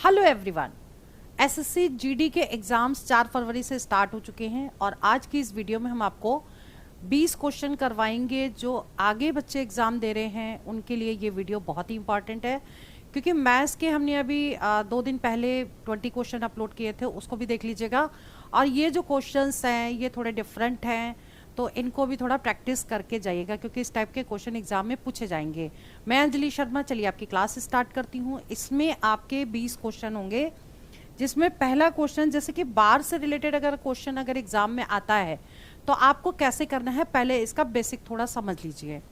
Hello everyone. SSC GD के exams 4 फरवरी से start हो चुके हैं और आज की इस वीडियो में हम आपको 20 क्वेश्चन करवाएंगे जो आगे बच्चे एग्जाम दे रहे हैं उनके लिए ये वीडियो बहुत ही इंपॉर्टेंट है, क्योंकि मैथ्स के हमने अभी 2 दिन पहले 20 क्वेश्चन अपलोड किए थे, उसको भी देख लीजिएगा। और ये जो क्वेश्चंस हैं ये थोड़े डिफरेंट हैं, तो इनको भी थोड़ा प्रैक्टिस करके जाइएगा क्योंकि इस टाइप के क्वेश्चन एग्जाम में पूछे जाएंगे। मैं अंजलि शर्मा, चलिए आपकी क्लास स्टार्ट करती हूँ। इसमें आपके 20 क्वेश्चन होंगे, जिसमें पहला क्वेश्चन जैसे कि बार से रिलेटेड अगर क्वेश्चन अगर एग्जाम में आता है तो आपको कैसे करना है, पहले इसका बेसिक थोड़ा समझ लीजिए।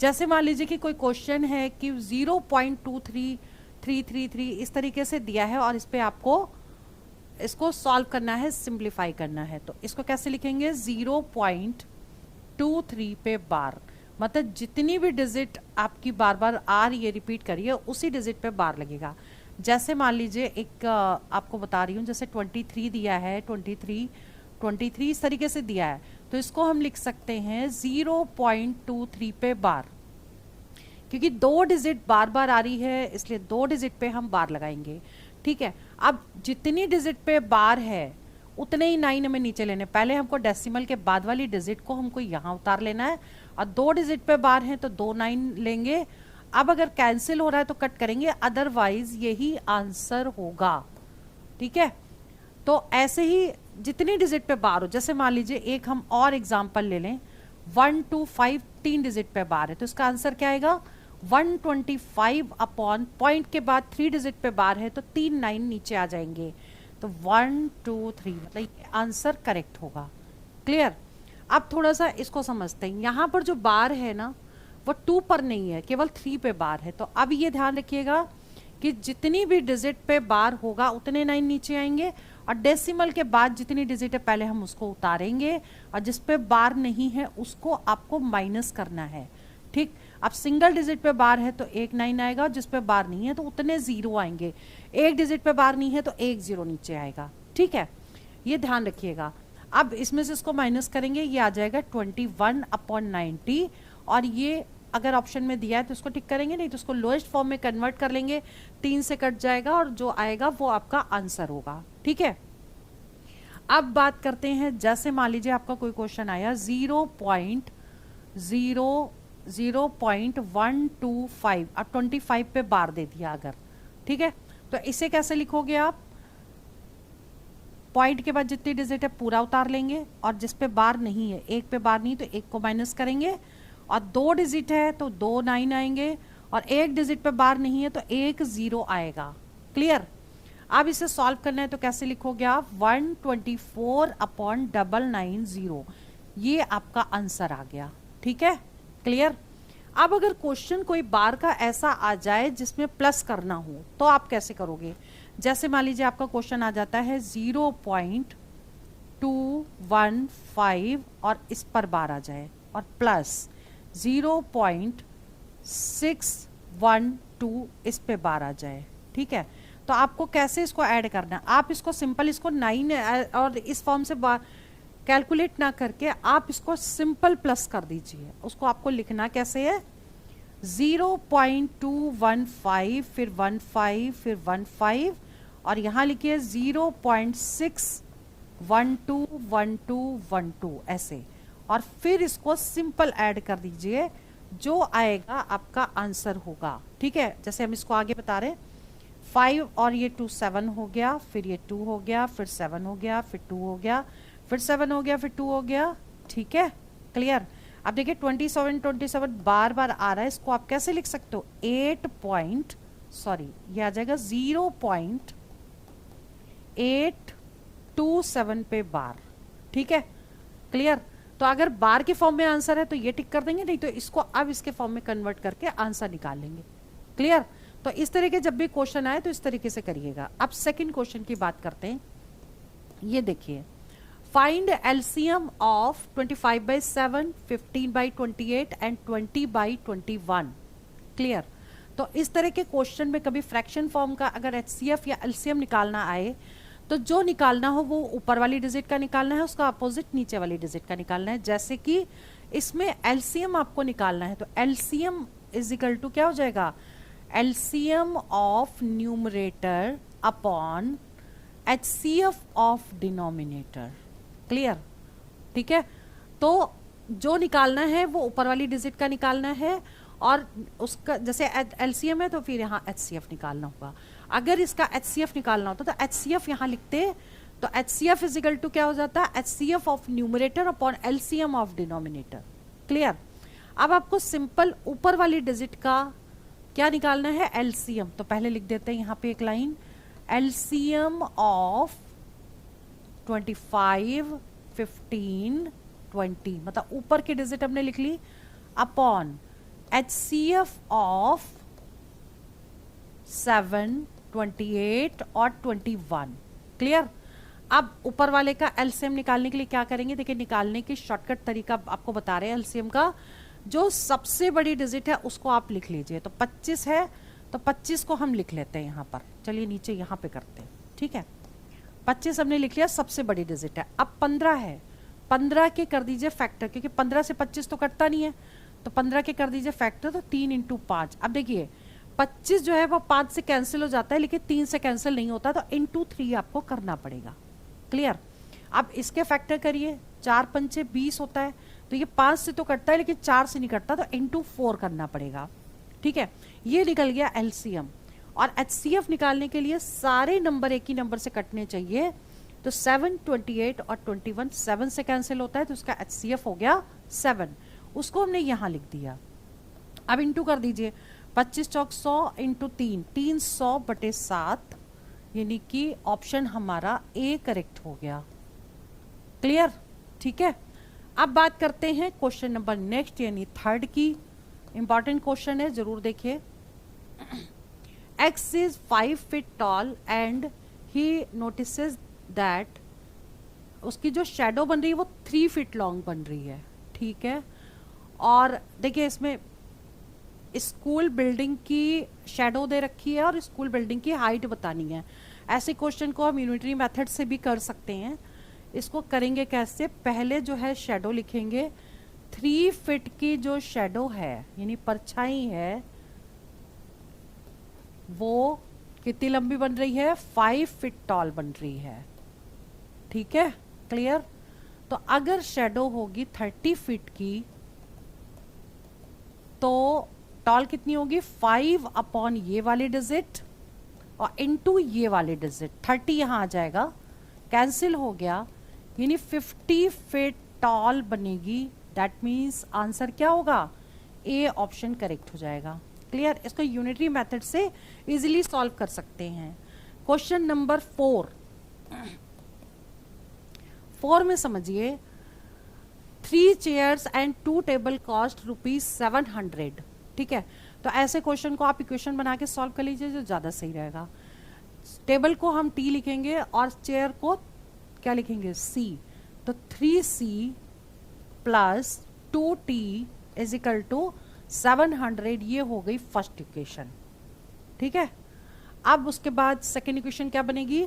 जैसे मान लीजिए कि कोई क्वेश्चन है कि 0.23333 इस तरीके से दिया है और इस पे आपको इसको सॉल्व करना है, सिंप्लीफाई करना है। तो इसको कैसे लिखेंगे? 0.23 पे बार, मतलब जितनी भी डिजिट आपकी बार बार आ रही है रिपीट करिए उसी डिजिट पे बार लगेगा। जैसे मान लीजिए एक आपको बता रही हूँ, जैसे 23 दिया है, 23 इस तरीके से दिया है, तो इसको हम लिख सकते हैं 0.23 पे बार, क्योंकि 2 डिजिट बार बार आ रही है इसलिए 2 डिजिट पे हम बार लगाएंगे। ठीक है, अब जितनी डिजिट पे बार है उतने ही 9 हमें नीचे लेने। पहले हमको डेसिमल के बाद वाली डिजिट को हमको यहाँ उतार लेना है और 2 डिजिट पे बार है तो 2 9 लेंगे। अब अगर कैंसिल हो रहा है तो कट करेंगे, अदरवाइज यही आंसर होगा। ठीक है, तो ऐसे ही जितनी डिजिट पे बार हो, जैसे मान लीजिए एक हम और एग्जाम्पल ले लें, 125 3 डिजिट पे बार है तो इसका आंसर क्या आएगा? 125 अपॉन पॉइंट के बाद 3 डिजिट पे बार है तो 3 9 नीचे आ जाएंगे, तो 1 2 3 मतलब ये आंसर करेक्ट होगा। क्लियर? अब थोड़ा सा इसको समझते हैं। यहाँ पर जो बार है ना वो 2 पर नहीं है, केवल 3 पे बार है। तो अब ये ध्यान रखिएगा कि जितनी भी डिजिट पे बार होगा उतने 9 नीचे आएंगे और डेसिमल के बाद जितनी डिजिट है पहले हम उसको उतारेंगे और जिस पे बार नहीं है उसको आपको माइनस करना है। ठीक, अब सिंगल डिजिट पे बार है तो 1 9 आएगा और जिस पे बार नहीं है तो उतने 0 आएंगे। एक डिजिट पे बार नहीं है तो 1 0 नीचे आएगा। ठीक है, ये ध्यान रखिएगा। अब इसमें से इसको माइनस करेंगे, ये आ जाएगा 21/90 और ये अगर ऑप्शन में दिया है तो उसको टिक करेंगे, नहीं तो उसको लोएस्ट फॉर्म में कन्वर्ट कर लेंगे, 3 से कट जाएगा और जो आएगा वो आपका आंसर होगा। ठीक है, अब बात करते हैं, जैसे मान लीजिए आपका कोई क्वेश्चन आया 0.125 अब 25 पे बार दे दिया अगर, ठीक है, तो इसे कैसे लिखोगे आप? पॉइंट के बाद जितनी डिजिट है पूरा उतार लेंगे और जिस पे बार नहीं है, एक पे बार नहीं तो एक को माइनस करेंगे और 2 डिजिट है तो 2 9 आएंगे और एक डिजिट पे बार नहीं है तो 1 0 आएगा। क्लियर? अब इसे सॉल्व करना है तो कैसे लिखोगे आप? 124/990, ये आपका आंसर आ गया। ठीक है, क्लियर? अब अगर क्वेश्चन कोई बार का ऐसा आ जाए जिसमें प्लस करना हो तो आप कैसे करोगे? जैसे मान लीजिए आपका क्वेश्चन आ जाता है 0.215 और इस पर बार आ जाए और प्लस 0.612 इस पे बार आ जाए। ठीक है, तो आपको कैसे इसको ऐड करना है? आप इसको सिंपल, इसको 9 और इस फॉर्म से कैलकुलेट ना करके आप इसको सिंपल प्लस कर दीजिए। उसको आपको लिखना कैसे है? 0.215 फिर 15 फिर 15 और यहाँ लिखिए 0.6121212 ऐसे, और फिर इसको सिंपल ऐड कर दीजिए, जो आएगा आपका आंसर होगा। ठीक है, जैसे हम इसको आगे बता रहे हैं, 5 और ये 2 7 हो गया, फिर ये 2 हो गया, फिर 7 हो गया, फिर 2 हो गया, फिर 7 हो गया, फिर 2 हो गया। ठीक है, क्लियर? अब देखिए 27 बार बार आ रहा है, इसको आप कैसे लिख सकते हो? ये आ जाएगा 0.827 पे बार। ठीक है, क्लियर? तो अगर बार के फॉर्म में आंसर है तो ये टिक कर देंगे, नहीं तो इसको अब इसके फॉर्म में कन्वर्ट करके आंसर निकाल लेंगे। क्लियर? तो इस तरह के जब भी क्वेश्चन आए तो इस तरीके से करिएगा। अब सेकंड क्वेश्चन की बात करते हैं। ये देखिए, find LCM of 25/7, 15/28 and 20/21। Clear? तो इस तरह के क्वेश्चन में कभी फ्रैक्शन फॉर्म का अगर एचसीएफ या एलसीएम निकालना आए तो जो निकालना हो वो ऊपर वाली डिजिट का निकालना है, उसका अपोजिट नीचे वाली डिजिट का निकालना है। जैसे कि इसमें एलसीएम आपको निकालना है तो एलसीएम इज इक्वल टू क्या हो जाएगा? LCM of numerator upon HCF of denominator. Clear? ठीक है, तो जो निकालना है वो ऊपर वाली डिजिट का निकालना है, और उसका जैसे LCM है तो फिर यहाँ HCF निकालना होगा। अगर इसका HCF निकालना होता तो HCF यहाँ लिखते, तो HCF इज इक्वल टू क्या हो जाता है, HCF of numerator upon LCM of denominator. Clear? अब आपको सिंपल ऊपर वाली डिजिट का क्या निकालना है, LCM। तो पहले लिख देते हैं यहाँ पे एक लाइन, LCM ऑफ 25, 15, 20, मतलब ऊपर की डिजिट हमने लिख ली, अपॉन HCF ऑफ 7, 28 और 21। क्लियर? अब ऊपर वाले का LCM निकालने के लिए क्या करेंगे, देखिए निकालने की शॉर्टकट तरीका आपको बता रहे हैं। LCM का जो सबसे बड़ी डिजिट है उसको आप लिख लीजिए, तो 25 है तो 25 को हम लिख लेते हैं यहाँ पर। चलिए नीचे यहाँ पे करते हैं, ठीक है। 25 हमने लिख लिया, सबसे बड़ी डिजिट है। अब 15 है, 15 के कर दीजिए फैक्टर, क्योंकि 15 से 25 तो कटता नहीं है, तो 15 के कर दीजिए फैक्टर, तो 3 इंटू 5। अब देखिए 25 जो है वो 5 से कैंसिल हो जाता है, लेकिन 3 से कैंसिल नहीं होता, तो इंटू 3 आपको करना पड़ेगा। क्लियर? अब इसके फैक्टर करिए, 4 पंचे 20 होता है, तो ये 5 से तो कटता है लेकिन 4 से नहीं कटता, तो इंटू 4 करना पड़ेगा। ठीक है, ये निकल गया LCM। और HCF निकालने के लिए सारे नंबर एक ही नंबर से कटने चाहिए, तो 7, 28 और 21 7 से कैंसिल होता है, तो उसका HCF हो गया 7। उसको हमने यहाँ लिख दिया। अब इंटू कर दीजिए, 25 चौक 100 इंटू 3, 300/7, यानी कि ऑप्शन हमारा A करेक्ट हो गया। क्लियर? ठीक है, अब बात करते हैं क्वेश्चन नंबर नेक्स्ट, यानी थर्ड की। इंपॉर्टेंट क्वेश्चन है, जरूर देखिए। X is 5 feet tall and he notices that उसकी जो शेडो बन रही है वो 3 feet लॉन्ग बन रही है। ठीक है, और देखिए इसमें स्कूल बिल्डिंग की शेडो दे रखी है और स्कूल बिल्डिंग की हाइट बतानी है। ऐसे क्वेश्चन को हम यूनिटरी मेथड से भी कर सकते हैं। इसको करेंगे कैसे, पहले जो है शेडो लिखेंगे, 3 फीट की जो शेडो है यानी परछाई है वो कितनी लंबी बन रही है, 5 फीट टॉल बन रही है। ठीक है, क्लियर? तो अगर शेडो होगी 30 फीट की तो टॉल कितनी होगी, 5 अपॉन ये वाली डिजिट और इनटू ये वाली डिजिट, 30 यहां आ जाएगा, कैंसिल हो गया, यानी 50 फीट टॉल बनेगी। दैट मीन्स आंसर क्या होगा, ए ऑप्शन करेक्ट हो जाएगा। क्लियर? इसको यूनिटरी मेथड से इजीली सॉल्व कर सकते हैं। क्वेश्चन नंबर 4 में समझिए, 3 चेयर्स एंड 2 टेबल कॉस्ट ₹700। ठीक है, तो ऐसे क्वेश्चन को आप इक्वेशन बना के सॉल्व कर लीजिए, जो ज्यादा सही रहेगा। टेबल को हम T लिखेंगे और चेयर को क्या लिखेंगे, C। तो 3C plus 2T is equal to 700, ये हो गई फर्स्ट इक्वेशन। ठीक है, अब उसके बाद सेकेंड इक्वेशन क्या बनेगी,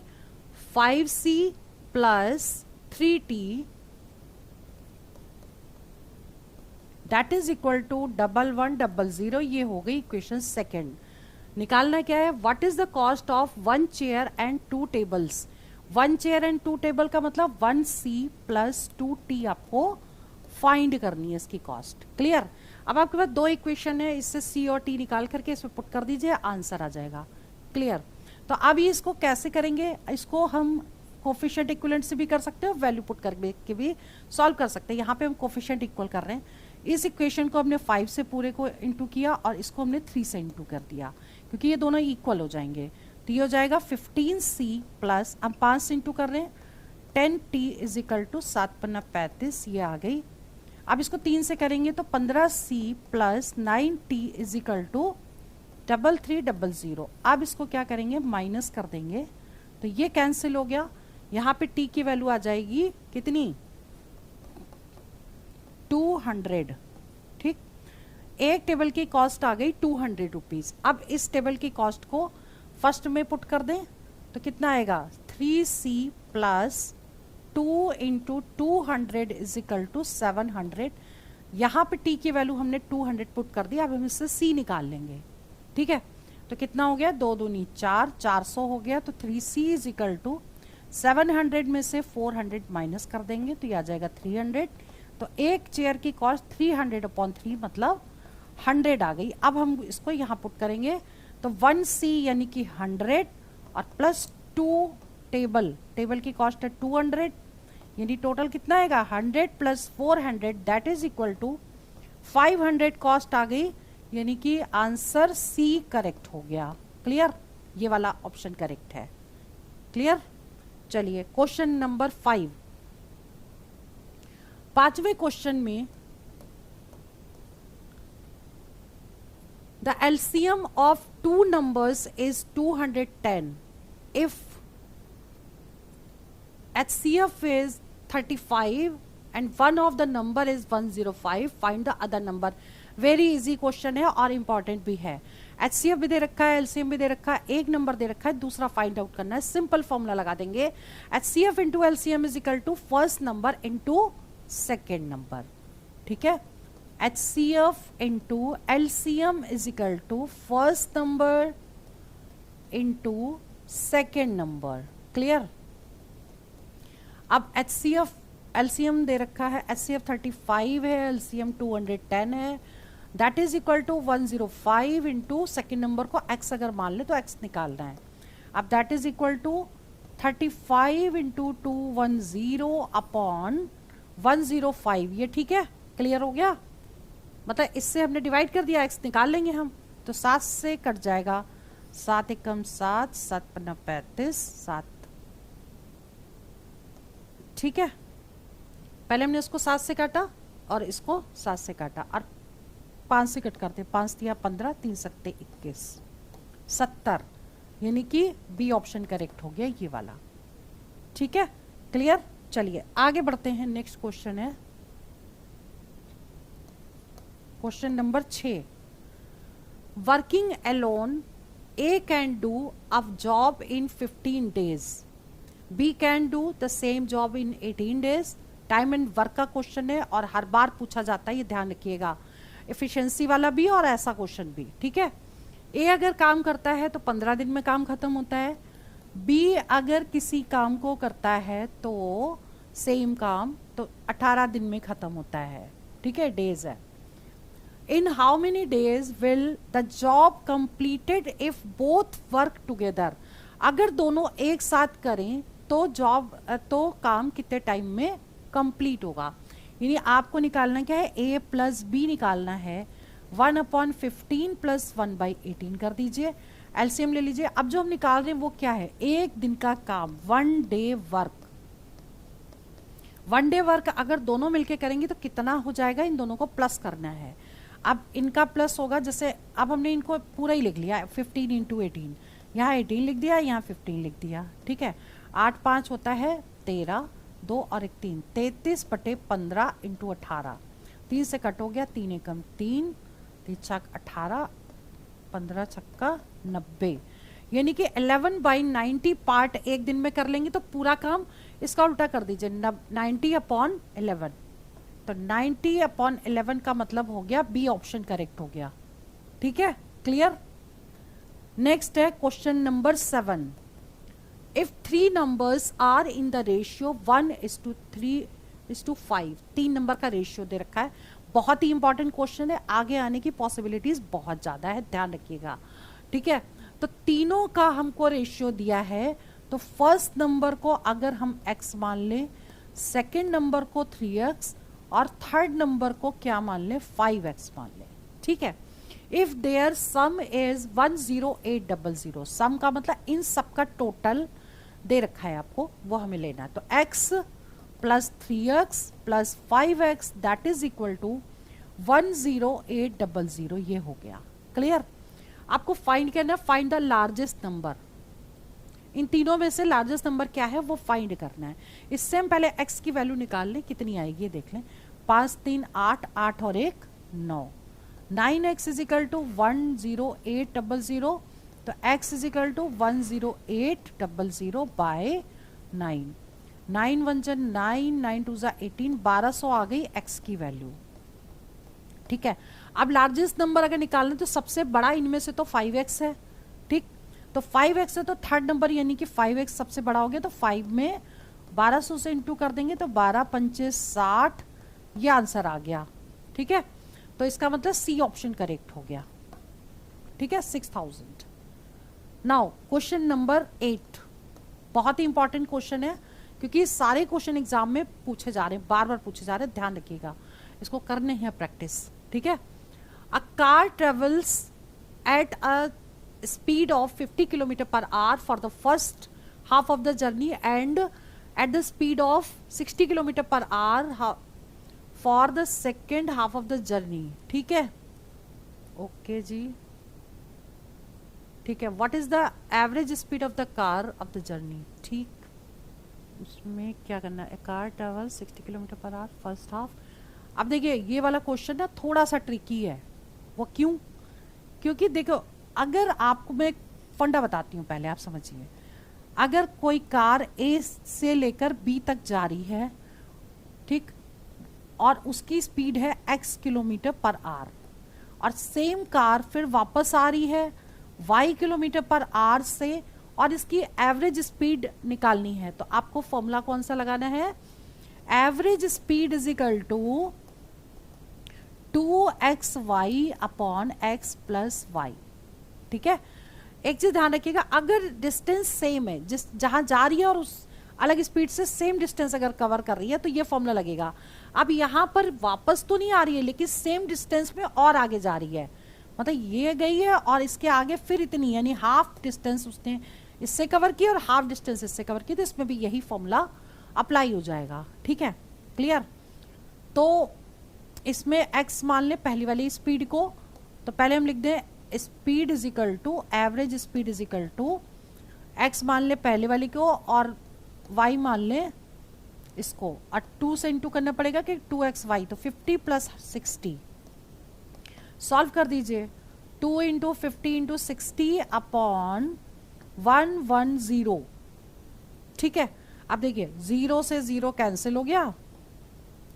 5C plus 3T that is equal to 1100, ये हो गई इक्वेशन सेकेंड। निकालना क्या है, what is the cost of 1 chair and 2 tables. 1 chair and 2 table का मतलब 1C प्लस 2T आपको फाइंड करनी है इसकी कॉस्ट। क्लियर? अब आपके पास 2 इक्वेशन है, इससे C और T निकाल करके इसमें पुट कर दीजिए, आंसर आ जाएगा। क्लियर? तो अब ये इसको कैसे करेंगे, इसको हम कोफिशिएंट इक्विवेलेंट से भी कर सकते हैं, वैल्यू पुट करके भी सॉल्व कर सकते हैं। यहाँ पे हम कोफिशिएंट इक्वल कर रहे हैं, इस इक्वेशन को हमने 5 से पूरे को इंटू किया और इसको हमने 3 से इंटू कर दिया, क्योंकि ये दोनों इक्वल हो जाएंगे। तो ये हो जाएगा 15C प्लस, हम 5 से इंटू कर रहे हैं, 10T इज इक्वल टू 7 पन्ना 35, ये आ गई। अब इसको 3 से करेंगे तो 15C plus 9T is equal to 3300। अब इसको क्या करेंगे, माइनस कर देंगे, तो ये कैंसिल हो गया। यहाँ पे T की वैल्यू आ जाएगी कितनी, 200। ठीक, एक टेबल की कॉस्ट आ गई 200 रुपीज। अब इस टेबल की कॉस्ट को फर्स्ट में पुट कर दें तो कितना आएगा, 3C plus 2 into 200 is equal to 700। यहाँ पे T की वैल्यू हमने 200 पुट कर दी, अब हम इससे C निकाल लेंगे। ठीक है, तो कितना हो गया, 2 दूनी 4, 400 हो गया। तो 3c इज इक्वल टू 700 में से 400 माइनस कर देंगे तो ये आ जाएगा 300। तो एक चेयर की कॉस्ट 300/3 मतलब 100 आ गई। अब हम इसको यहाँ पुट करेंगे तो 1c यानी कि 100 और प्लस 2 टेबल की कॉस्ट है 200, यानी टोटल कितना आएगा 100 plus 400 that is equal to 500 cost आ गई, यानी कि आंसर सी करेक्ट हो गया। क्लियर, ये वाला ऑप्शन करेक्ट है। क्लियर, चलिए क्वेश्चन नंबर 5। पांचवें क्वेश्चन में the LCM of two numbers is 210 if HCF is 35 and one of the number is 105, find the other number। Very easy question है और इंपॉर्टेंट भी है। HCF भी दे रखा है, LCM भी दे रखा है, एक नंबर दे रखा है, दूसरा फाइंड आउट करना है। सिंपल फॉर्मूला लगा देंगे, HCF into LCM is equal to first number into second number. ठीक है, HCF into LCM is equal to first number into second number. Clear, अब HCF LCM दे रखा है, HCF 35 है, LCM 210 है, that is equal to 105 into second number को x अगर मान ले तो x निकालना है। अब that is equal to 35 into 210 upon 105। ये ठीक है, क्लियर हो गया। मतलब इससे हमने डिवाइड कर दिया, x निकाल लेंगे हम तो 7 से कट जाएगा, 7 एकम 7, 7 पन्ना 35, 7। ठीक है, पहले हमने इसको 7 से काटा और इसको 7 से काटा और 5 से कट करते, 5 दिया 15, 3 सत्ते 21, 70, यानी कि बी ऑप्शन करेक्ट हो गया ये वाला। ठीक है, क्लियर। चलिए आगे बढ़ते हैं, नेक्स्ट क्वेश्चन है question number 6। Working alone A can do a job in 15 days, B can do the same job in 18 days. Time and work का क्वेश्चन है और हर बार पूछा जाता है, ये ध्यान रखिएगा। एफिशिएंसी वाला भी और ऐसा क्वेश्चन भी। ठीक है, ए अगर काम करता है तो 15 दिन में काम खत्म होता है, बी अगर किसी काम को करता है तो सेम काम तो 18 दिन में खत्म होता है। ठीक है, डेज है। In how many days will the job completed if both work together. अगर दोनों एक साथ करें तो तो काम कितने टाइम में कंप्लीट होगा। यानी आपको निकालना क्या है, a प्लस बी निकालना है। 1/15 प्लस 1/18 कर दीजिए, एलसीएम ले लीजिए। अब जो हम निकाल रहे हैं वो क्या है, एक दिन का काम, 1 डे वर्क। 1 डे वर्क अगर दोनों मिलके करेंगे तो कितना हो जाएगा, इन दोनों को प्लस करना है। अब इनका प्लस होगा, जैसे अब हमने इनको पूरा ही लिख लिया 15 इंटू 18, यहाँ 18 लिख दिया, यहाँ 15 लिख दिया। ठीक है, 8 5 होता है 13, 2 और 1 3, 33/15 इंटू 18, 3 से कट हो गया, 3 एकम 3, 3 छक 18, 15 छक्का 90, यानी कि 11/90 पार्ट एक दिन में कर लेंगे तो पूरा काम इसका उल्टा कर दीजिए, 90/11। तो 90/11 का मतलब हो गया बी ऑप्शन करेक्ट हो गया। ठीक है, क्लियर। नेक्स्ट है question number 7। If 3 numbers are in the ratio 1:3:5, 3 नंबर का रेशियो दे रखा है। बहुत ही इंपॉर्टेंट क्वेश्चन है, आगे आने की पॉसिबिलिटीज बहुत ज्यादा है, ध्यान रखिएगा। ठीक है, तो तीनों का हमको रेशियो दिया है, तो फर्स्ट नंबर को अगर हम x मान ले, सेकेंड नंबर को 3x और थर्ड नंबर को क्या मान ले, 5x मान ले। ठीक है, इफ देयर सम इज 10800, सम का मतलब इन सब का टोटल दे रखा है आपको, वो हमें लेना है। तो x plus 3x plus 5x that is equal to 10800, ये हो गया। क्लियर, आपको फाइंड करना है, फाइंड द लार्जेस्ट नंबर। इन तीनों में से लार्जेस्ट नंबर क्या है वो फाइंड करना है। इससे हम पहले x की वैल्यू निकाल लें, कितनी आएगी ये देख लें। 5 3 8, 8 और 1 9, 9x इज इक्वल टू 10800, तो x is equal to 10800 by 9, 9 1 जा 9, 9 2 जा 18, 1200 आ गई x की वैल्यू। ठीक है, अब लार्जेस्ट नंबर अगर निकालना तो सबसे बड़ा इनमें से तो 5x है, ठीक। तो 5x है तो थर्ड नंबर यानी कि 5x सबसे बड़ा हो गया, तो 5 में 1200 से इंटू कर देंगे तो 12 पंचे 60, ये आंसर आ गया। ठीक है, तो इसका मतलब सी ऑप्शन करेक्ट हो गया। ठीक है, 6000। नाउ क्वेश्चन नंबर 8, बहुत ही इंपॉर्टेंट क्वेश्चन है क्योंकि सारे क्वेश्चन एग्जाम में पूछे जा रहे हैं, बार बार पूछे जा रहे हैं, ध्यान रखिएगा, इसको करने हैं प्रैक्टिस। ठीक है, a car travels at a speed of 50 km per hour for the first half of the journey and at the speed of 60 km per hour for the second half of the journey। ठीक है, okay जी, ठीक है। What is the average speed of the car of the journey. ठीक, उसमें क्या करना है, car travel 60 kilometre per hour first half. अब देखिए ये वाला क्वेश्चन ना थोड़ा सा ट्रिकी है। वो क्यों? क्योंकि देखो, अगर आपको मैं फंडा बताती हूँ, पहले आप समझिए। अगर कोई कार ए से लेकर बी तक जा रही है, ठीक, और उसकी स्पीड है x किलोमीटर पर आवर, और सेम कार फिर वापस आ रही है y किलोमीटर पर आवर से, और इसकी एवरेज स्पीड निकालनी है, तो आपको फॉर्मूला कौन सा लगाना है, average speed is equal to 2xy upon x plus y। ठीक है, एक चीज ध्यान रखिएगा, अगर डिस्टेंस सेम है, जिस जहां जा रही है और उस अलग स्पीड से सेम डिस्टेंस अगर कवर कर रही है तो ये फॉर्मूला लगेगा। अब यहां पर वापस तो नहीं आ रही है लेकिन सेम डिस्टेंस में और आगे जा रही है, मतलब ये गई है और इसके आगे फिर इतनी, यानी हाफ डिस्टेंस उसने इससे कवर की और हाफ डिस्टेंस इससे कवर की, तो इसमें भी यही फॉर्मूला अप्लाई हो जाएगा। ठीक है, क्लियर। तो इसमें x मान ले पहली वाली स्पीड को, तो पहले हम लिख दें speed is equal to average speed is equal to x मान ले पहले वाली को और y मान ले इसको, और 2 से इंटू करना पड़ेगा कि 2xy, तो 50 प्लस 60। सॉल्व कर दीजिए, 2 इंटू 50 इंटू 60 अपॉन 110। ठीक है, अब देखिए 0 से 0 कैंसिल हो गया।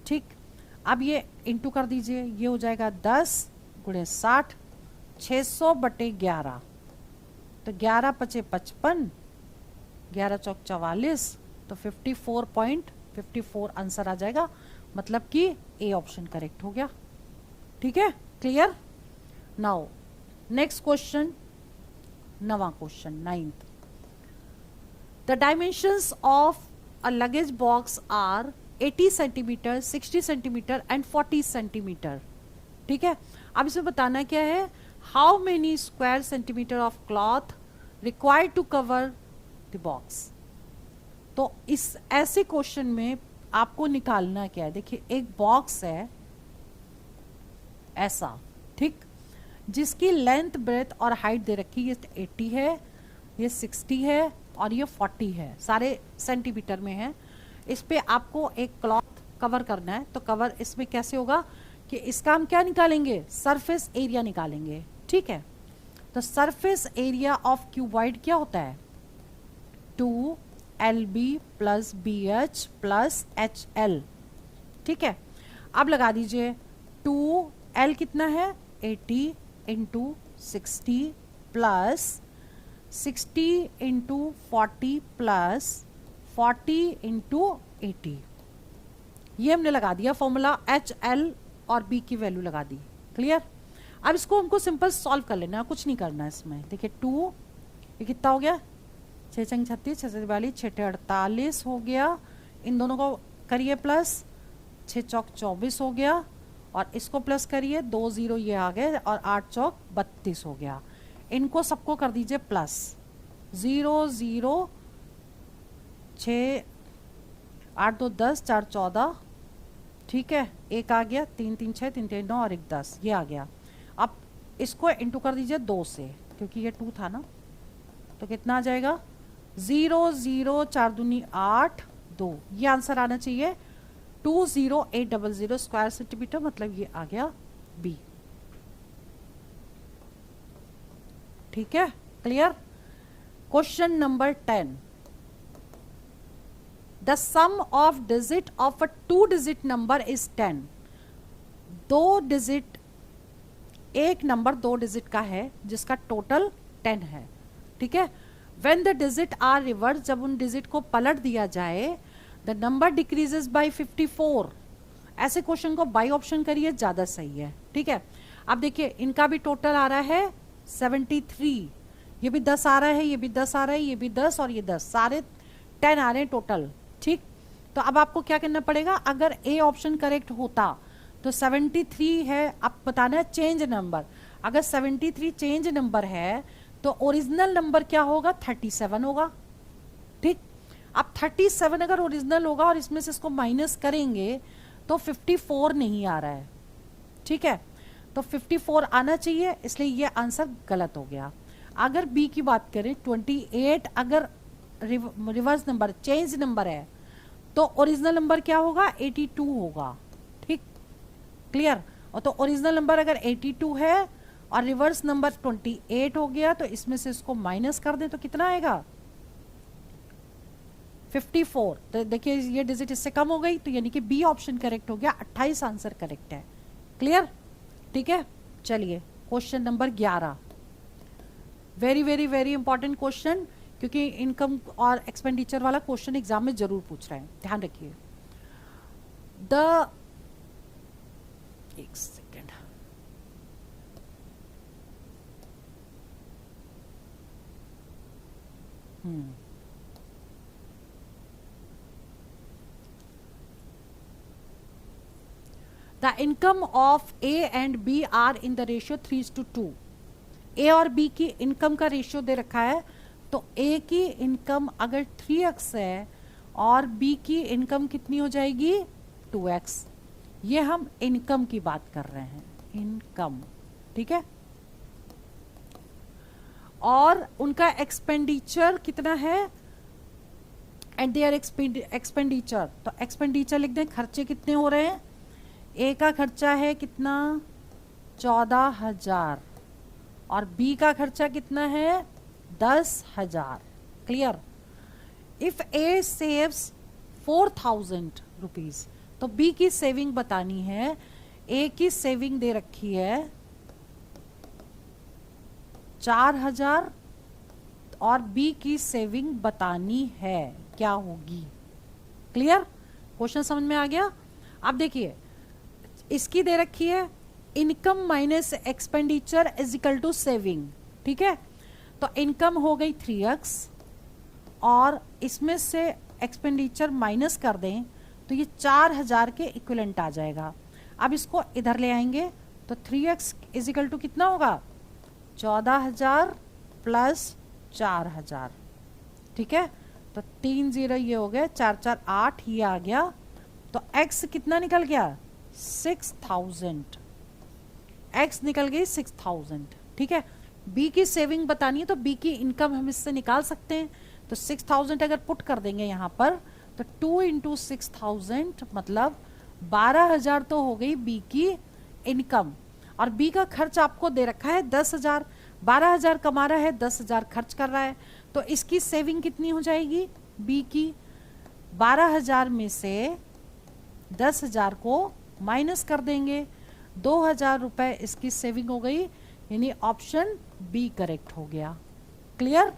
ठीक, अब ये इंटू कर दीजिए, ये हो जाएगा 10 गुणे 60, 600 बटे 11, तो 11 पचे 55, 11 चौक 44, तो 54.54 आंसर आ जाएगा, मतलब कि ए ऑप्शन करेक्ट हो गया। ठीक है, क्लियर। नाउ नेक्स्ट क्वेश्चन, नवा question 9th। The dimensions of a luggage box are 80 centimetre, 60 centimetre and 40 centimetre. ठीक है, अब इसमें बताना क्या है, how many square centimetre of cloth required to cover the box. तो इस ऐसे क्वेश्चन में आपको निकालना क्या है, देखिए एक बॉक्स है ऐसा, ठीक, जिसकी लेंथ ब्रेथ और हाइट दे रखी है, ये 80 है, ये 60 है और ये 40 है, सारे सेंटीमीटर में है। इस पे आपको एक क्लॉथ कवर करना है, तो कवर इसमें कैसे होगा कि इसका हम क्या निकालेंगे, सरफेस एरिया निकालेंगे। ठीक है, तो सरफेस एरिया ऑफ क्यूबॉइड क्या होता है, 2LB plus BH plus HL। ठीक है, अब लगा दीजिए 2L कितना है 80 into 60 plus 60 into 40 plus 40 into 80, ये हमने लगा दिया फॉर्मूला, HL और B की वैल्यू लगा दी। क्लियर। अब इसको हमको सिंपल सॉल्व कर लेना है, कुछ नहीं करना है इसमें। देखिए 2, ये कितना हो गया, 6 छंग 36, 6 से 42, 6 48 हो गया, इन दोनों को करिए प्लस, 6 चौक 24 हो गया, और इसको प्लस करिए, 2 0 ये आ गए, और 8 चौक 32 हो गया। इनको सबको कर दीजिए प्लस, 0 0 6 8 2 10 4 14, ठीक है, एक आ गया, 3 3 6 3 3 9 और 1 10, ये आ गया। अब इसको इंटू कर दीजिए 2 से, क्योंकि ये 2 था ना, तो कितना आ जाएगा, 0 0 4 दूनी 8 2, ये आंसर आना चाहिए 20800 स्क्वायर सेंटीमीटर, मतलब ये आ गया बी। ठीक है, clear. Question number 10, the sum of digit of a 2 digit number is 10। 2 digit, एक नंबर 2 डिजिट का है जिसका टोटल 10 है, ठीक है। When the digit are reverse, जब उन डिजिट को पलट दिया जाए, द नंबर डिक्रीजेस बाय 54। ऐसे क्वेश्चन को बाई ऑप्शन करिए, ज्यादा सही है, ठीक है। अब देखिए इनका भी टोटल आ रहा है 73, ये भी 10 आ रहा है, ये भी 10 आ रहा है, ये भी 10 और ये 10, सारे 10 आ रहे हैं टोटल, ठीक। तो अब आपको क्या करना पड़ेगा, अगर ए ऑप्शन करेक्ट होता तो 73 है, आप बताना है चेंज नंबर। अगर 73 चेंज नंबर है तो ओरिजिनल नंबर क्या होगा, 37 होगा, ठीक। अब 37 अगर ओरिजिनल होगा और इसमें से इसको माइनस करेंगे तो 54 नहीं आ रहा है, ठीक है। तो 54 आना चाहिए, इसलिए ये आंसर गलत हो गया। अगर बी की बात करें, 28 अगर रिवर्स नंबर चेंज नंबर है तो ओरिजिनल नंबर क्या होगा, 82 होगा, ठीक, क्लियर। और तो ओरिजिनल नंबर अगर 82 है और रिवर्स नंबर 28 हो गया, तो इसमें से इसको माइनस कर दें तो कितना आएगा, 54। तो देखिए ये डिजिट इससे कम हो गई, तो यानी कि बी ऑप्शन करेक्ट हो गया, 28 आंसर करेक्ट है, क्लियर, ठीक है। चलिए question number 11, very very very important question, क्योंकि इनकम और एक्सपेंडिचर वाला क्वेश्चन एग्जाम में जरूर पूछ रहे हैं, ध्यान रखिए। एक second, the income of A and B are in the ratio 3:2। A और बी की इनकम का रेशियो दे रखा है, तो ए की इनकम अगर 3x है और बी की इनकम कितनी हो जाएगी, 2x। ये हम इनकम की बात कर रहे हैं, इनकम, ठीक है। और उनका एक्सपेंडिचर कितना है, एंड देयर एक्सपेंडिचर, तो एक्सपेंडिचर लिख दें, खर्चे कितने हो रहे हैं। ए का खर्चा है कितना, 14,000 और बी का खर्चा कितना है, 10,000, clear. If A saves 4,000 rupees, तो बी की सेविंग बतानी है। ए की सेविंग दे रखी है 4,000 और बी की सेविंग बतानी है क्या होगी, क्लियर, क्वेश्चन समझ में आ गया। अब देखिए इसकी दे रखी है income minus expenditure is equal to saving, ठीक है। तो इनकम हो गई 3x और इसमें से एक्सपेंडिचर माइनस कर दें तो ये 4,000 के इक्विवेलेंट आ जाएगा। अब इसको इधर ले आएंगे तो 3x इज इक्वल टू कितना होगा, 14,000 प्लस 4,000, ठीक है। तो 3 0 ये हो गए, 4 4 8 ये आ गया, तो x कितना निकल गया, 6,000, x निकल गई 6,000, ठीक है। b की सेविंग बतानी है तो b की इनकम हम इससे निकाल सकते हैं, तो 6,000 अगर पुट कर देंगे यहाँ पर तो 2 इंटू 6,000 मतलब 12,000 तो हो गई b की इनकम। और b का खर्च आपको दे रखा है 10,000, 12,000 कमा रहा है, 10,000 खर्च कर रहा है, तो इसकी सेविंग कितनी हो जाएगी b की, 12,000 में से 10,000 को माइनस कर देंगे, 2,000 रुपए इसकी सेविंग हो गई, यानी ऑप्शन बी करेक्ट हो गया, क्लियर।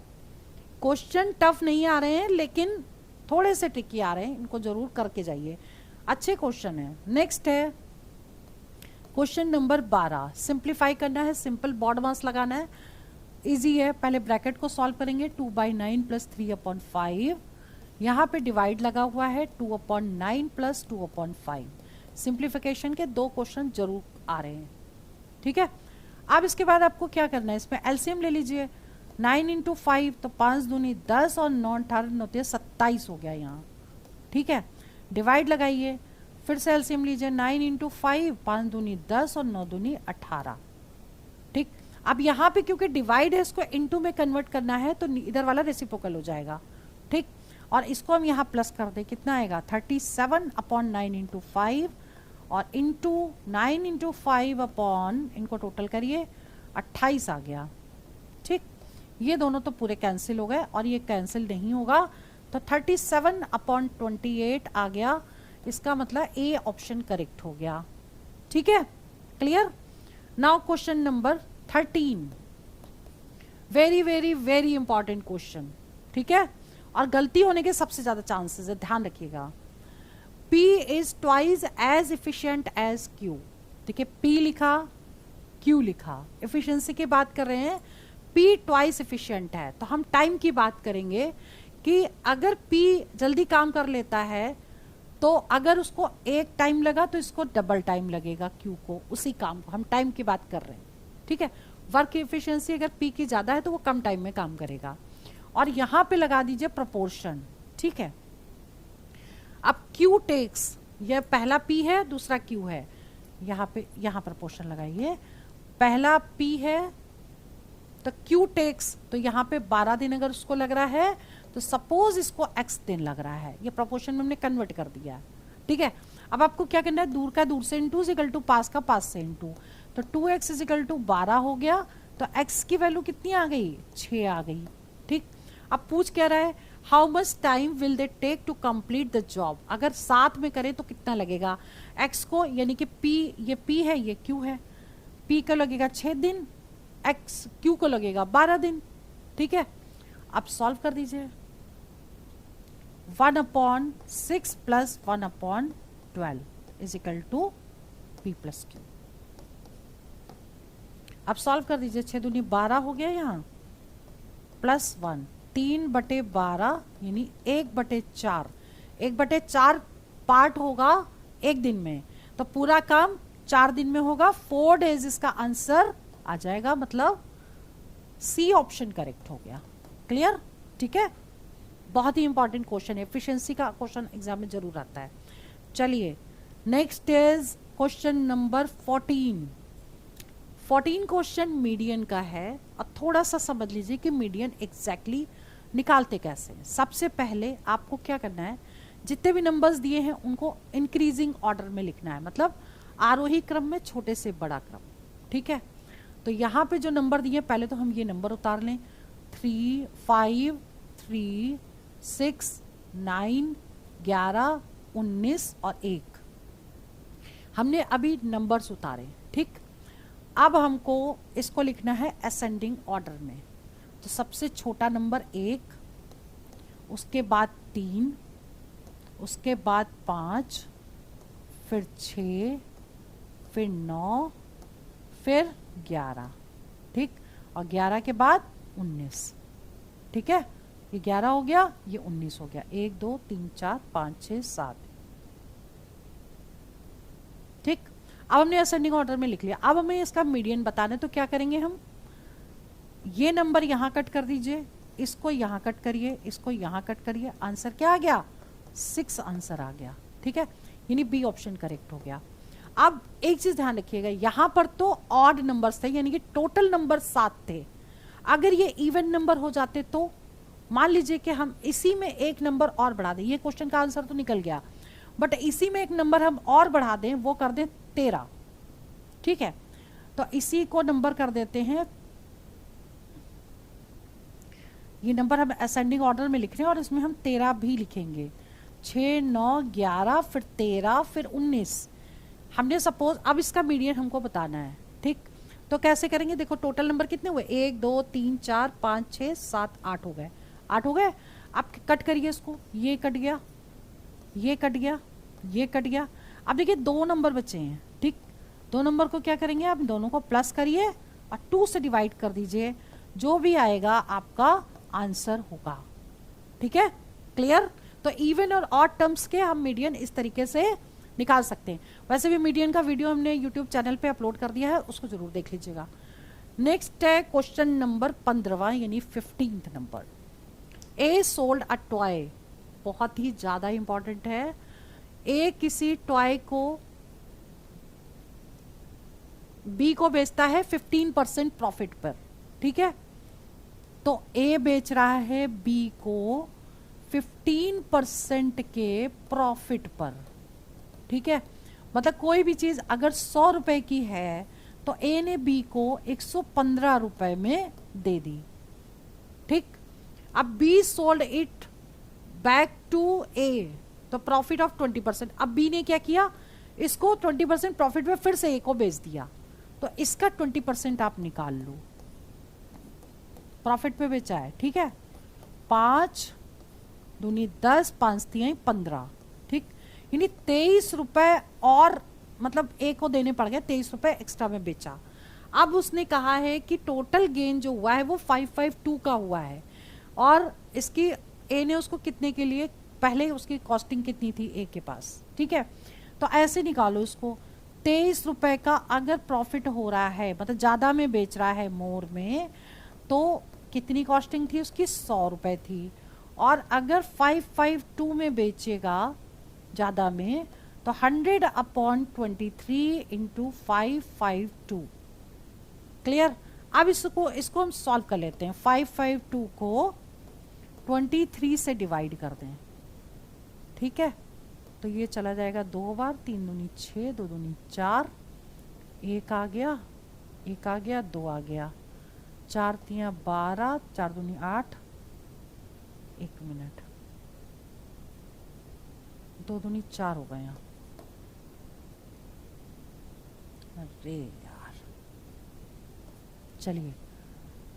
क्वेश्चन टफ नहीं आ रहे हैं लेकिन थोड़े से ट्रिकी आ रहे हैं, इनको जरूर करके जाइए, अच्छे क्वेश्चन है। नेक्स्ट है क्वेश्चन नंबर 12, सिंप्लीफाई करना है, सिंपल बॉड मास लगाना है, इजी है। पहले ब्रैकेट को सॉल्व करेंगे, 2/9 प्लस 3/5, यहाँ पे डिवाइड लगा हुआ है 2/9 प्लस 2/5। सिंप्लीफिकेशन के 2 क्वेश्चन जरूर आ रहे हैं, ठीक है। अब इसके बाद आपको क्या करना है, इसमें एलसीएम ले लीजिए, 9 इंटू 5 तो 5 दूनी 10 और 9 18 होती है 27 हो गया यहाँ, ठीक है। डिवाइड लगाइए, फिर से एलसीएम लीजिए, 9 इंटू 5, 5 दूनी 10 और 9 दूनी 18, ठीक। अब यहाँ पे क्योंकि डिवाइड है, इसको इनटू में कन्वर्ट करना है तो इधर वाला रेसिप्रोकल हो जाएगा, ठीक। और इसको हम यहाँ प्लस कर दे, कितना आएगा 37/9 इंटू 5 और इंटू 9 इंटू 5 अपॉन, इनको टोटल करिए 28 आ गया, ठीक। ये दोनों तो पूरे कैंसिल हो गए और ये कैंसिल नहीं होगा, तो 37/28 आ गया, इसका मतलब ए ऑप्शन करेक्ट हो गया, ठीक है, clear. Now question number 13, very very very important question, ठीक है, और गलती होने के सबसे ज्यादा चांसेस है, ध्यान रखिएगा। P is twice as efficient as Q, ठीक है, P लिखा, Q लिखा, एफिशिएंसी की बात कर रहे हैं, P ट्वाइस इफिशियंट है, तो हम टाइम की बात करेंगे कि अगर P जल्दी काम कर लेता है तो अगर उसको एक टाइम लगा तो इसको डबल टाइम लगेगा Q को, उसी काम को, हम टाइम की बात कर रहे हैं, ठीक है। वर्क एफिशिएंसी अगर P की ज्यादा है तो वो कम टाइम में काम करेगा, और यहां पे लगा दीजिए प्रोपोर्शन, ठीक है। अब Q टेक्स, यह पहला P है, दूसरा Q है, यहाँ पे यहाँ प्रोपोर्शन लगाइए, पहला P है तो Q टेक्स, तो यहाँ पे 12 दिन अगर उसको लग रहा है तो सपोज इसको x दिन लग रहा है, ये प्रोपोर्शन में हमने कन्वर्ट कर दिया है, ठीक है। अब आपको क्या करना है, दूर का दूर से इंटू इक्वल टू पास का पास से इंटू, तो 2x इज इक्वल टू 12 हो गया, तो x की वैल्यू कितनी आ गई, 6 आ गई, ठीक। अब पूछ क्या रहा है, how much time will they take to complete the job, अगर साथ में करें तो कितना लगेगा, x को यानी कि p, ये p है ये q है, p को लगेगा 6 दिन, x q को लगेगा 12 दिन, ठीक है। अब सॉल्व कर दीजिए, 1/6 plus 1/12 is equal to p plus q। अब सॉल्व कर दीजिए, 6 दूनी 12 हो गया, यहाँ प्लस 1, 3/12 यानी 1/4, 1/4 पार्ट होगा एक दिन में, तो पूरा काम 4 दिन में होगा, 4 डेज इसका आंसर आ जाएगा, मतलब सी ऑप्शन करेक्ट हो गया। क्लियर, ठीक है, बहुत ही इंपॉर्टेंट क्वेश्चन है, एफिशिएंसी का क्वेश्चन एग्जाम में जरूर आता है। चलिए next is question number 14 question median का है, और थोड़ा सा समझ लीजिए कि मीडियन एग्जैक्टली निकालते कैसे हैं। सबसे पहले आपको क्या करना है, जितने भी नंबर्स दिए हैं उनको इंक्रीजिंग ऑर्डर में लिखना है, मतलब आरोही क्रम में छोटे से बड़ा क्रम, ठीक है। तो यहाँ पे जो नंबर दिए पहले तो हम ये नंबर उतार लें, 3, 5, 3, 6, 9, 11, 19 और 1, हमने अभी नंबर्स उतारे, ठीक। अब हमको इसको लिखना है असेंडिंग ऑर्डर में, तो सबसे छोटा नंबर 1, उसके बाद 3, उसके बाद 5, फिर 6, फिर 9, फिर 11, ठीक, और 11 के बाद 19, ठीक है, ये 11 हो गया, ये 19 हो गया, 1 2 3 4 5 6 7, ठीक। अब हमने असेंडिंग ऑर्डर में लिख लिया, अब हमें इसका मीडियन बताना है, तो क्या करेंगे हम, ये नंबर यहां कट कर दीजिए, इसको यहां कट करिए, इसको यहां कट करिए, आंसर क्या आ गया, 6 आंसर आ गया, ठीक है, यानी बी ऑप्शन करेक्ट हो गया। अब एक चीज ध्यान रखिएगा, यहां पर तो ऑड नंबर्स थे, यानी कि टोटल नंबर 7 थे, अगर ये इवन नंबर हो जाते तो मान लीजिए कि हम इसी में एक नंबर और बढ़ा दें, ये क्वेश्चन का आंसर तो निकल गया, बट इसी में एक नंबर हम और बढ़ा दें, वो कर दें 13, ठीक है, तो इसी को नंबर कर देते हैं, ये नंबर हम असेंडिंग ऑर्डर में लिख रहे हैं और इसमें हम 13 भी लिखेंगे, 6 9 11 फिर 13 फिर 19, हमने सपोज अब इसका मीडियन हमको बताना है, ठीक, तो कैसे करेंगे, देखो टोटल नंबर कितने हुए, 1 2 3 4 5 6 7 8 हो गए, 8 हो गए। अब कट करिए इसको, ये कट गया, ये कट गया, ये कट गया, अब देखिए 2 नंबर बचे हैं, ठीक, 2 नंबर को क्या करेंगे, आप दोनों को प्लस करिए और 2 से डिवाइड कर दीजिए, जो भी आएगा आपका आंसर होगा, ठीक है, क्लियर। तो इवन और ऑड टर्म्स के हम मीडियन इस तरीके से निकाल सकते हैं, वैसे भी मीडियन का वीडियो हमने यूट्यूब चैनल पे अपलोड कर दिया है, उसको जरूर देख लीजिएगा। नेक्स्ट है क्वेश्चन नंबर 15 यानी 15th number, A sold a toy, बहुत ही ज्यादा इंपॉर्टेंट है, ए किसी टॉय को बी को बेचता है 15% प्रॉफिट पर, ठीक है, तो ए बेच रहा है बी को 15% के प्रॉफिट पर, ठीक है, मतलब कोई भी चीज अगर 100 रुपए की है तो ए ने बी को 115 रुपए में दे दी, ठीक। अब B sold it back to A, तो प्रॉफिट ऑफ 20%, अब बी ने क्या किया, इसको 20% प्रॉफिट में फिर से ए को बेच दिया, तो इसका 20% आप निकाल लो, प्रॉफिट पे बेचा है, ठीक है। 5 दूनी 10, 5 तिहाई 15, ठीक, यानी 23 रुपए और मतलब ए को देने पड़ गए, 23 रुपए एक्स्ट्रा में बेचा। अब उसने कहा है कि टोटल गेन जो हुआ है वो 552 का हुआ है, और इसकी ए ने उसको कितने के लिए, पहले उसकी कॉस्टिंग कितनी थी ए के पास, ठीक है। तो ऐसे निकालो इसको, 23 रुपए का अगर प्रॉफिट हो रहा है, मतलब ज़्यादा में बेच रहा है मोर में, तो कितनी कॉस्टिंग थी उसकी, 100 रुपए थी। और अगर 552 में बेचेगा ज़्यादा में, तो 100/23 इंटू 552। क्लियर। अब इसको हम सॉल्व कर लेते हैं। 552 को 23 से डिवाइड कर दें, ठीक है। तो ये चला जाएगा 2 बार, 3 दूनी 6, 2 दूनी 4, 1 आ गया, 1 आ गया, 2 आ गया, 4 तिया 12, 4 दूनी 8, 1 मिनट, 2 दूनी 4 हो गया। अरे यार, चलिए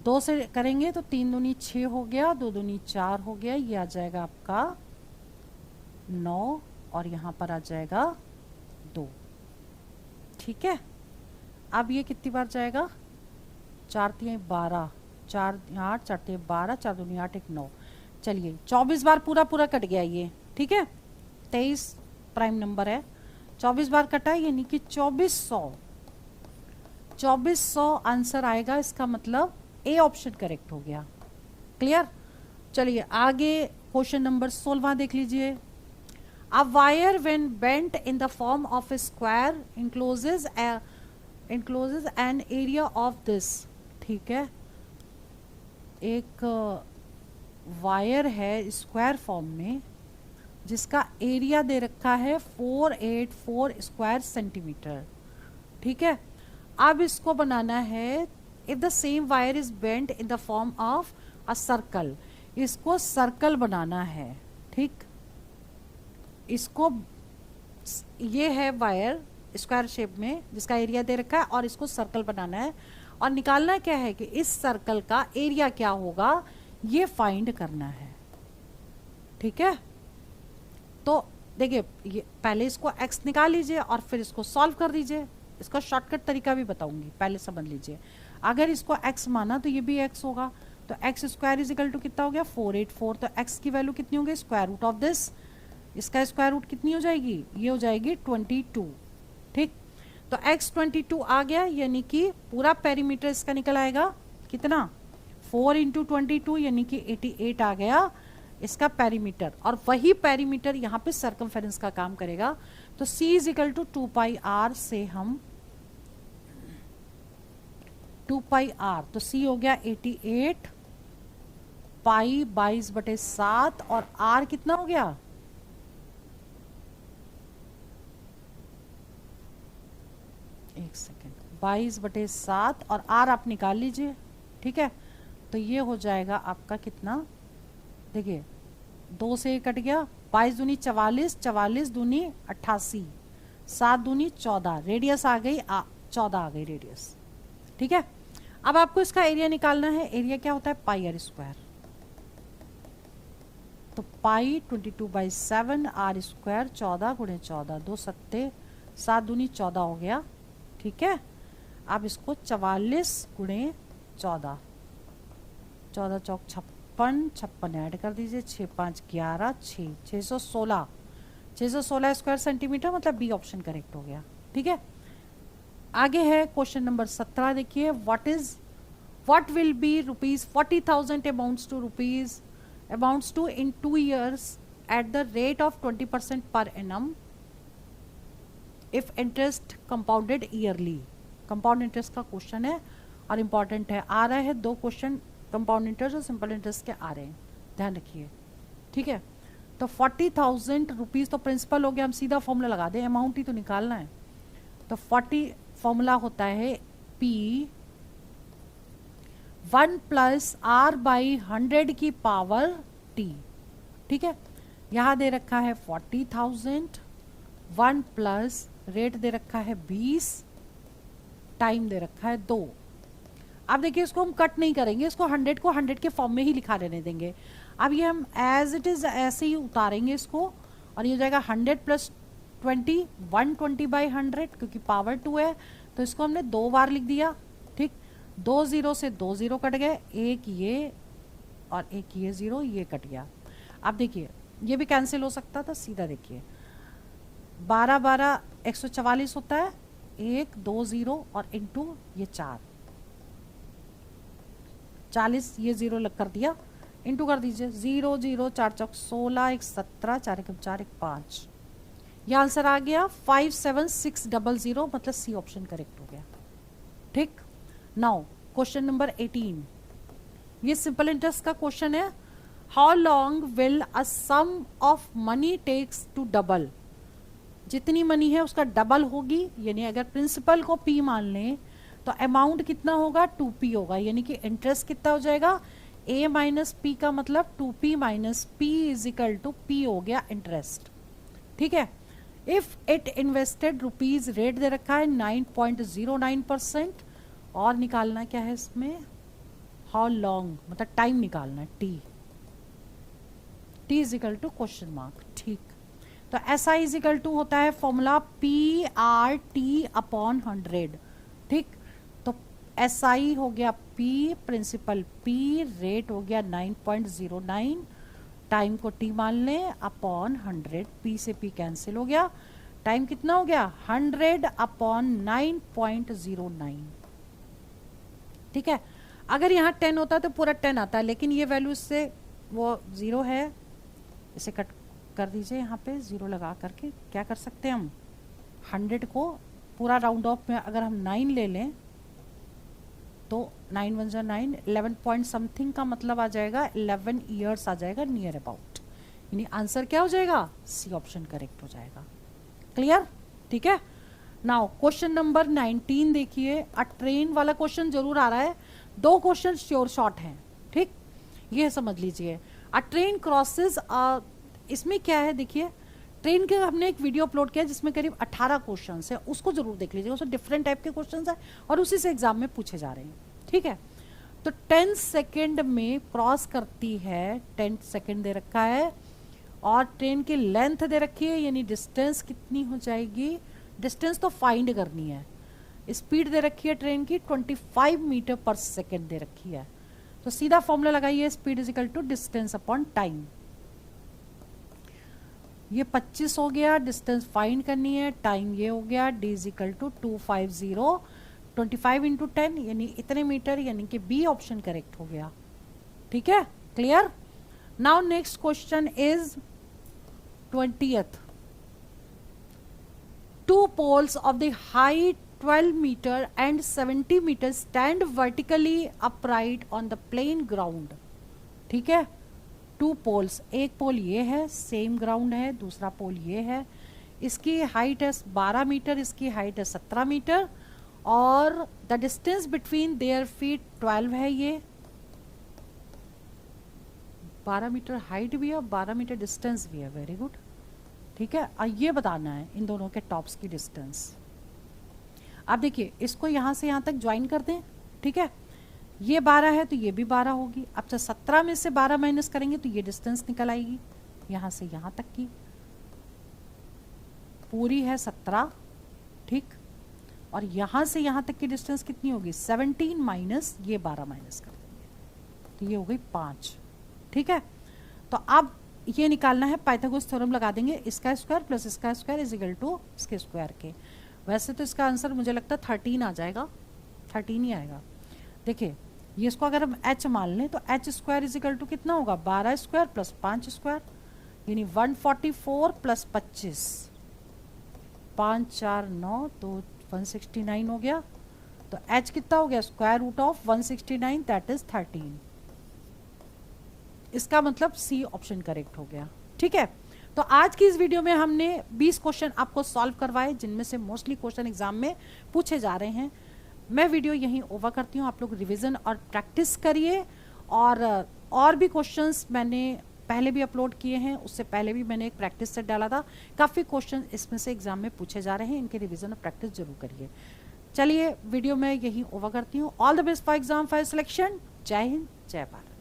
2 से करेंगे तो 3 दूनी 6 हो गया, 2 दूनी 4 हो गया, ये आ जाएगा आपका 9, और यहाँ पर आ जाएगा 2, ठीक है। अब ये कितनी बार जाएगा, 4 तिहाई 12, 4 8, 4 तिहाई 12, 4 दूनी 8, 1 9, चलिए 24 बार पूरा पूरा कट गया ये, ठीक है। 23 प्राइम नंबर है, 24 बार कटा, यानी कि 2400 आंसर आएगा। इसका मतलब ए ऑप्शन करेक्ट हो गया। क्लियर। चलिए आगे क्वेश्चन नंबर 16 देख लीजिए। A wire when bent in the form of a square encloses an area of this, ठीक है। एक वायर है स्क्वायर फॉर्म में जिसका एरिया दे रखा है 484 स्क्वायर सेंटीमीटर, ठीक है। अब इसको बनाना है, if the same wire is bent in the form of a circle, इसको सर्कल बनाना है, ठीक। इसको, ये है वायर स्क्वायर शेप में जिसका एरिया दे रखा है, और इसको सर्कल बनाना है, और निकालना क्या है कि इस सर्कल का एरिया क्या होगा, ये फाइंड करना है, ठीक है। तो देखिए, ये पहले इसको x निकाल लीजिए और फिर इसको सॉल्व कर दीजिए। इसका शॉर्टकट तरीका भी बताऊंगी, पहले समझ लीजिए। अगर इसको x माना तो ये भी x होगा, तो x square is equal to कितना हो गया, 484। तो x की वैल्यू कितनी होगी, स्क्वायर रूट ऑफ दिस, इसका स्क्वायर रूट कितनी हो जाएगी, ये हो जाएगी 22, ठीक। तो x 22 आ गया, यानी कि पूरा पेरीमीटर इसका निकल आएगा कितना, 4 इंटू 22, यानी कि 88 आ गया इसका पेरीमीटर। और वही पेरीमीटर यहाँ पे सर्कमफेरेंस का काम करेगा। तो c is equal to 2πr से हम 2πr, तो c हो गया 88, पाई 22/7, और r कितना हो गया, एक सेकेंड, 22/7, और r आप निकाल लीजिए, ठीक है। तो ये हो जाएगा आपका कितना, देखिए 2 से कट गया, 22 दूनी 44, 44 दूनी 88, 7 दूनी 14, रेडियस आ गई 14 आ गई रेडियस, ठीक है। अब आपको इसका एरिया निकालना है। एरिया क्या होता है, पाई आर स्क्वायर। तो पाई 22/7, आर स्क्वायर 14 गुणे 14, 2 सत्ते 7 दूनी 14 हो गया, ठीक है। अब इसको 44 गुणे 14, 14 चौक 56, 56 ऐड कर दीजिए, 6 5 11, 616 स्क्वायर सेंटीमीटर, मतलब बी ऑप्शन करेक्ट हो गया, ठीक है। आगे है क्वेश्चन नंबर 17, देखिए। What will be ₹40,000 amounts to in 2 years at the rate of 20% per annum if interest compounded yearly। Compound interest का क्वेश्चन है और इंपॉर्टेंट है। आ रहे हैं 2 क्वेश्चन कंपाउंड इंटरेस्ट और सिंपल इंटरेस्ट के आ रहे हैं, ध्यान रखिए, ठीक है। तो 40,000 रुपीज़ तो प्रिंसिपल हो गया, हम सीधा फॉर्मूला लगा दें, अमाउंट ही तो निकालना है। तो 40 फॉर्मूला होता है P 1 + R/100 की पावर T, ठीक है। यहाँ दे रखा है 40,000, 1 प्लस रेट दे रखा है 20, टाइम दे रखा है 2। अब देखिए इसको हम कट नहीं करेंगे, इसको 100 को 100 के फॉर्म में ही लिखा रहने देंगे। अब ये हम एज इट इज़ ऐसे ही उतारेंगे इसको, और ये हो जाएगा 100 प्लस 20, 120/100, क्योंकि पावर 2 है तो इसको हमने 2 बार लिख दिया। ठीक, 2 0 से 2 0 कट गए, एक ये और एक ये 0, ये कट गया। अब देखिए ये भी कैंसिल हो सकता था, सीधा देखिए 12 12 144 होता है, 1 2 0 और इंटू ये 4, 40, ये 0 लग कर दिया, इंटू कर दीजिए 0 0 4 चौक 16, 1 17, 4 1 4 1 5, ये आंसर आ गया 57600, मतलब सी ऑप्शन करेक्ट हो गया। ठीक, नाउ क्वेश्चन नंबर 18, ये सिंपल इंटरेस्ट का क्वेश्चन है। How long will a sum of money takes to double, जितनी मनी है उसका डबल होगी, यानी अगर प्रिंसिपल को पी मान लें तो अमाउंट कितना होगा 2p होगा, यानी कि इंटरेस्ट कितना हो जाएगा a माइनस पी, का मतलब 2p minus p is equal to p हो गया इंटरेस्ट। ठीक है, if it invested rupees, rate दे रखा है 9.09%, और निकालना क्या है इसमें, हाउ लॉन्ग, मतलब टाइम निकालना है, t is equal to question mark. ठीक, तो S I is equal to होता है फॉर्मूला PRT/100। ठीक, तो एस आई हो गया P, प्रिंसिपल P, रेट हो गया 9.09, टाइम को T मान लें अपॉन 100, P से P कैंसिल हो गया, टाइम कितना हो गया 100/9.09। ठीक है, अगर यहाँ 10 होता तो पूरा 10 आता है, लेकिन ये वैल्यू इससे वो 0 है, इसे कट कर दीजिए, यहाँ पे 0 लगा करके क्या कर सकते हैं हम, 100 को पूरा राउंड ऑफ में अगर हम 9 ले लें तो 9 1 जा 9, 11 पॉइंट समथिंग का मतलब आ जाएगा 11 ईयर्स आ जाएगा नियर अबाउट, यानी आंसर क्या हो जाएगा, सी ऑप्शन करेक्ट हो जाएगा। क्लियर? ठीक है, नाउ क्वेश्चन नंबर 19 देखिए, अ ट्रेन वाला क्वेश्चन जरूर आ रहा है, 2 क्वेश्चन श्योर शॉर्ट हैं। ठीक, ये समझ लीजिए, अ ट्रेन क्रॉसेस, इसमें क्या है देखिए, ट्रेन के हमने एक वीडियो अपलोड किया जिसमें करीब 18 क्वेश्चन है, उसको जरूर देख लीजिएगा, उसमें डिफरेंट टाइप के क्वेश्चन है और उसी से एग्जाम में पूछे जा रहे हैं। ठीक है, तो 10 सेकेंड में क्रॉस करती है, 10 सेकेंड दे रखा है, और ट्रेन की लेंथ दे रखी है, यानी डिस्टेंस कितनी हो जाएगी, डिस्टेंस तो फाइंड करनी है, स्पीड दे रखी है ट्रेन की 25 मीटर पर सेकेंड दे रखी है, तो सीधा फॉर्मूला लगाइए, speed is equal to distance upon time. ये 25 हो गया, डिस्टेंस फाइंड करनी है, टाइम ये हो गया, d is equal to 250, 25 into 10 यानी इतने मीटर, यानी कि बी ऑप्शन करेक्ट हो गया। ठीक है, clear? Now next question is 20th, 2 poles of the height 12 meter and 70 meter stand vertically upright on the plain ground। ठीक है, 2 पोल्स, एक पोल ये है, सेम ग्राउंड है, दूसरा पोल ये है, इसकी हाइट है 12 मीटर, इसकी हाइट है 17 मीटर, और the distance between their feet 12 है, ये 12 मीटर हाइट भी है और 12 मीटर डिस्टेंस भी है, वेरी गुड। ठीक है, और ये बताना है इन दोनों के टॉप्स की डिस्टेंस। आप देखिए इसको यहाँ से यहाँ तक ज्वाइन कर दें। ठीक है, ये 12 है तो ये भी 12 होगी, अब से 17 में से 12 माइनस करेंगे तो ये डिस्टेंस निकल आएगी, यहाँ से यहाँ तक की पूरी है 17। ठीक, और यहाँ से यहाँ तक की डिस्टेंस कितनी होगी 17 माइनस ये 12 माइनस कर देंगे तो ये हो गई 5। ठीक है, तो अब ये निकालना है, पाइथागोरस थ्योरम लगा देंगे, इसका स्क्वायर प्लस इसका स्क्वायर इज इक्वल टू इसके स्क्वायर के। वैसे तो इसका आंसर मुझे लगता है 13 आ जाएगा, 13 ही आएगा। देखिए ये इसको अगर हम h मान लें तो h square is equal to कितना होगा 12 स्क्वायर प्लस 5 स्क्वायर, यानी 144 प्लस 25, 5 4 9 तो 169 हो गया, तो h कितना हो गया square root of 169 that is 13। इसका मतलब सी ऑप्शन करेक्ट हो गया। ठीक है, तो आज की इस वीडियो में हमने 20 क्वेश्चन आपको सॉल्व करवाए, जिनमें से मोस्टली क्वेश्चन एग्जाम में पूछे जा रहे हैं। मैं वीडियो यहीं ओवर करती हूँ, आप लोग रिवीजन और प्रैक्टिस करिए, और भी क्वेश्चंस मैंने पहले भी अपलोड किए हैं, उससे पहले भी मैंने एक प्रैक्टिस सेट डाला था, काफ़ी क्वेश्चन इसमें से एग्जाम में पूछे जा रहे हैं, इनके रिवीजन और प्रैक्टिस जरूर करिए। चलिए वीडियो में यही ओवर करती हूँ। All the best for exam for selection. जय हिंद, जय भारत।